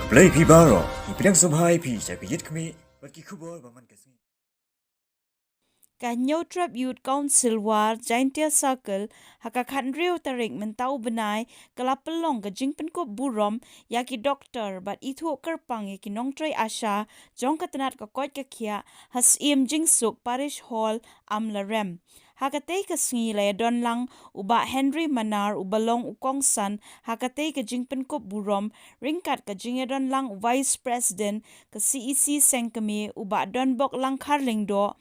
Play pi baro, ipinang subhay pi sa piyit kami, pagkikubol baman kasi. Ka Nongtrei Youth Council war Jaiñtia Circle haka khandriu tarik mentau benai kelapelong ka Pynkup Burom Iaki doktor bat ithu kerpang yaki Nongtrei Asha jong katenat ka kot ka kia has jingsuk parish hall amlarem. Hakatei ka sngi laya don lang uba Henry Manar ubalong ukongsan hakatei ka Pynkup Burom ringkat ka don lang vice president ka CEC sengkemi uba don bok lang karlingdo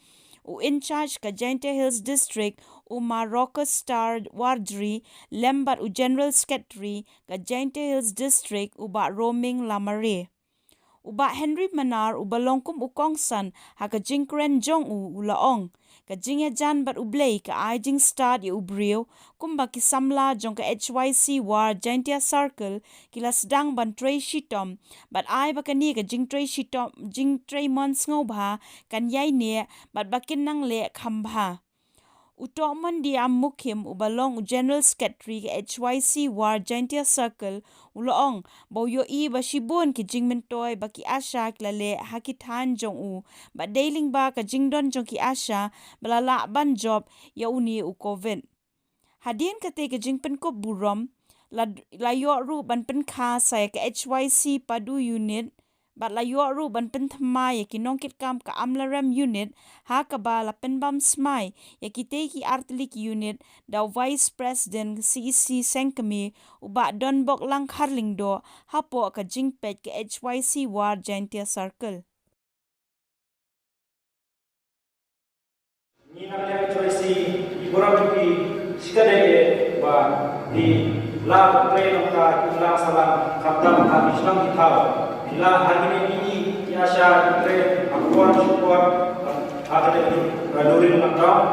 in charge ka Jaiñtia Hills District Marocco Star Wardri lembat General Secretary ka Jaiñtia Hills District roaming lamare. Henry Manar longkum ukongsan haka jingkren jong ulaong. Ka jingya jan bat ublay ka jing start ubriu kumba ki samla jong ka HYC war Jaiñtia Circle kila sedang ban tray shitom bat bakani ka jingtray mons ngobha kan yai ne bat bakin nang le khambha. Utoman di mukim ubalong General Secretary ke HYC war Jaiñtia Circle uloong boyo basibun ki jingmentoy baki Asha klale hakitan jong ba dailing ba ka jingdon jong ki Asha balala ban job ya uni COVID. Hadin kate ke Pynkup Burom layo ru ban penkha saya ke HYC padu unit bat layo ru ban penthma yaki nongkit kam ka amlarem unit ha ka ba la penbam smai yaki teki artlik unit da vice president CEC sengkemi uba donbok lang harlingdo hapo ka jingpet ke HYC war Jaiñtia Circle. Ni nak HYC di Burom di sikadege ba di la play ka ila salam khatam ka islam kitau ila hari ini di Asha Nongtrei akuan support ada di galurin makam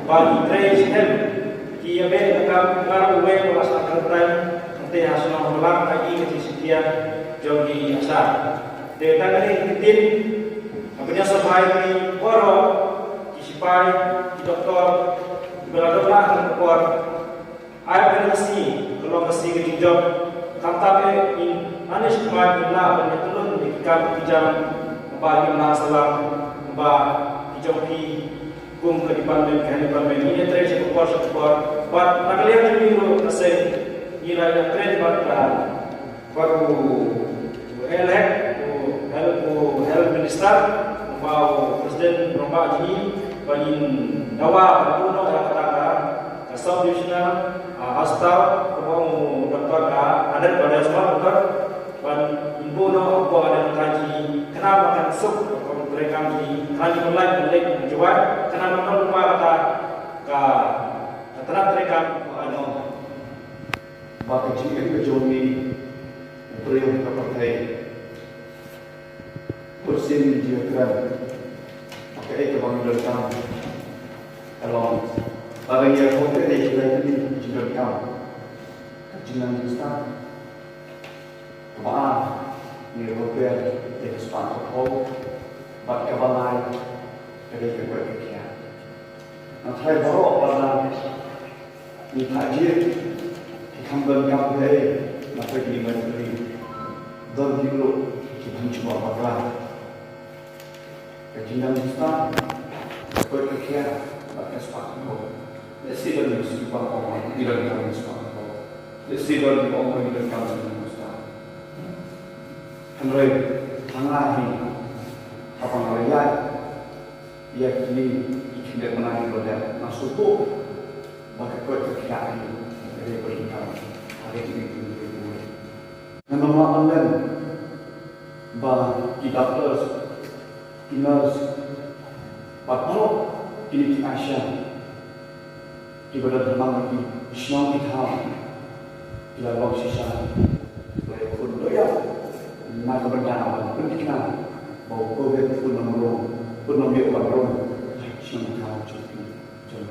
bagi Nongtrei help ki abe ka ngaru we wala sa Nongtrei nanti asna ulang lagi ke sekian jauh di Asha de tangani tin apanya sabai di Boro di sipai di doktor beladoklah kuat air bersih kalau bersih ke job kata in anis kuat illa benetulun dikam kijam bagi masalah ba kijoki kum ke depan ini terus support buat nakalian dulu nase ila ya trend baru help minister mau presiden rombak ini bagi dawa puno yang kata South Divisional hasta como doktor ada pada semua doktor dan ibu no aku ada kaji kenapa kan suk mereka kaji mulai menjual kenapa kan lupa kata terap mereka ano baka jika kejoni beriau kepertai kursin jiran pakai kebangunan kamu kalau barang yang hotel yang kita ini juga kamu kajian kita kebaan ni hotel yang sepatut kau buat kebalai dari keberkian. Nanti baru pada ni kajian di kamban kamu ini nanti di menteri dan dulu kita cuba pada kajian kita keberkian buat sepatut kau. Sila ni sumpah orang tidak kami sumpah. Sila ni orang tidak kami sumpah. Henry tengah ni apa namanya? Ia kini tidak menang pada masuk tu. Maka kekian dari peringkat hari ini boleh. Nama Allah bah kita terus patro kini Asha di badan terbang di Islam kita di dalam sisa oleh budaya nak berdana pendidikan bahawa COVID pun mengambil baron Islam kita cukup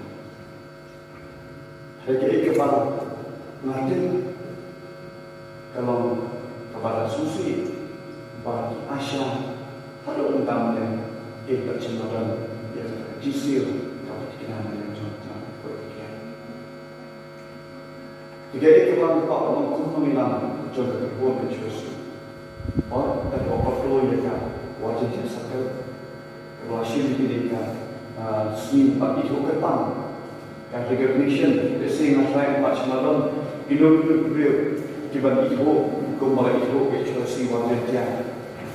hari ini kepada ngatin kalau kepada susi bagi Asha ada untangnya bercemburuan yang jisir kalau kita Jadi kepada Pak Menteri Pemilihan Jodoh Berbuat Berjuang और तक ओवरफ्लो लेगा watching chip सकल वाशिंग भी लेगा स्कीम बाकी जो करता kan recognition sing asai pachmalon ilok ilok kiban itu kumara itu HRC Jaiñtia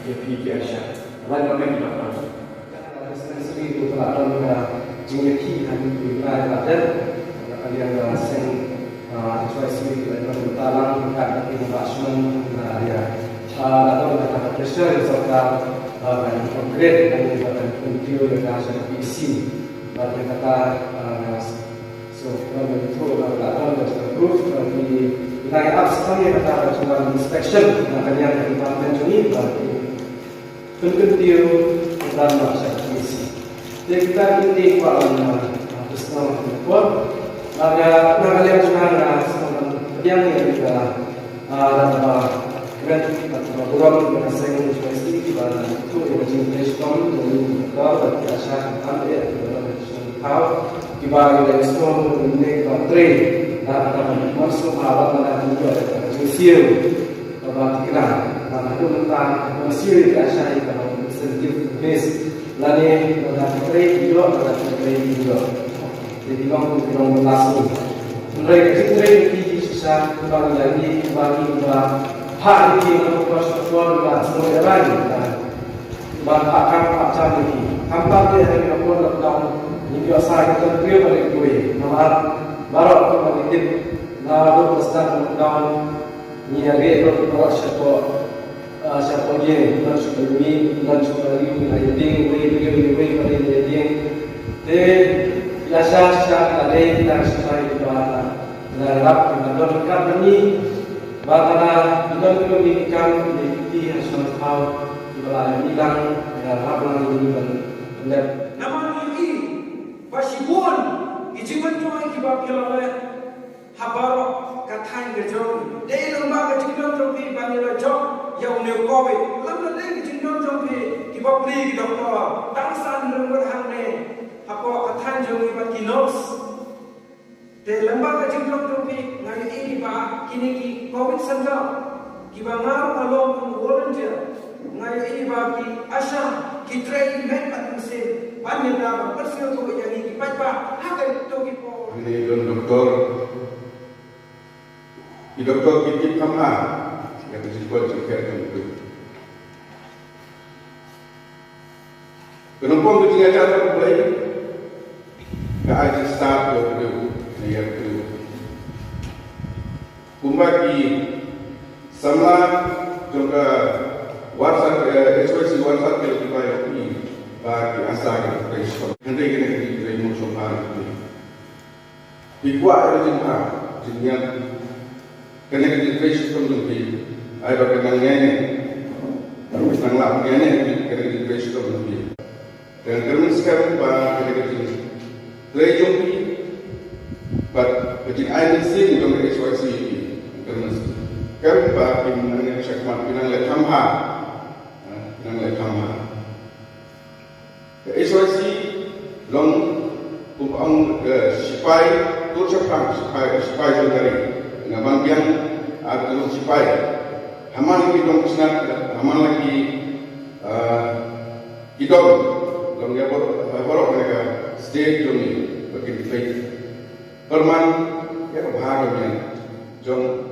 Iaki Asha lain lain kita sendiri itu pelakon Jaiñtia kami berikan pada kalian sing HRC itu talang kat investment dia atau kata pressure serta konkret dan untuk dengan PC dan kata so kalau itu kalau terus di line up sekali kata cuma inspection akan yang department ini berarti penting dan masa misi. Jadi kita ini kalau personal report ada yang sudah yang kita ada grant atau Burom dengan saya university dan itu yang Jaiñtia itu kalau Asha ada tahu kibar dari semua Nongtrei dan masuk awal dan juga hasil perhatikan dan itu tentang hasil di Asha itu insentif base lain Nongtrei juga jadi kita langsung Nongtrei di sisa kembali lagi bagi hak ini untuk persoalan dan semua lain dan akan macam ini tanpa dia hari kapur lockdown ini biasa kita beri balik gue nama baru aku menitip nama besar lockdown ni hari itu kalau siapa dia dan sudah ini jadi gue pada jadi biasa ada dan supaya kita berharap kita dekat ini bahkan kita perlu diikan di hasil tahu hilang apa ini benar. Nama ini Basibun, ijiman cuma kibab kelawat habaro kathain gejong. Dei lembaga jinjon jompi banira jok yang new covid. Lembaga dei jinjon jompi kibab pri doktor. Tangsan lembaga hangne hapo kathain jongi bat kinos. Dei lembaga jinjon jompi ngai ini ba kini ki covid sanja kibab ngar along volunteer. Ngai ini bagi Asha kita men patungsin banyak dapat persiapan untuk yang ini baca hakai itu kita. Ini doktor kita kama yang disebut juga itu. Kenapa kita tidak ada mulai? Keaji start itu yang itu. Kumbaki sama juga WhatsApp SOS WhatsApp kalau kita ini bagi Asha kita respon. Nanti kita mau coba itu. Bikuat itu jenisnya kena kita respon lebih. Ada kenangannya, kenang lapnya kena kita respon lebih. Dan terus sekarang kena kita respon but within IDC dalam SOS ini terus sekarang pinang syakmat pinang lekamha. SOC long kumpang sipai tur sepang sipai jodari ngaman biang atau sipai haman lagi long senat haman lagi kidong long dia borok mereka state dong ni bagi faith perman ya bahagia jong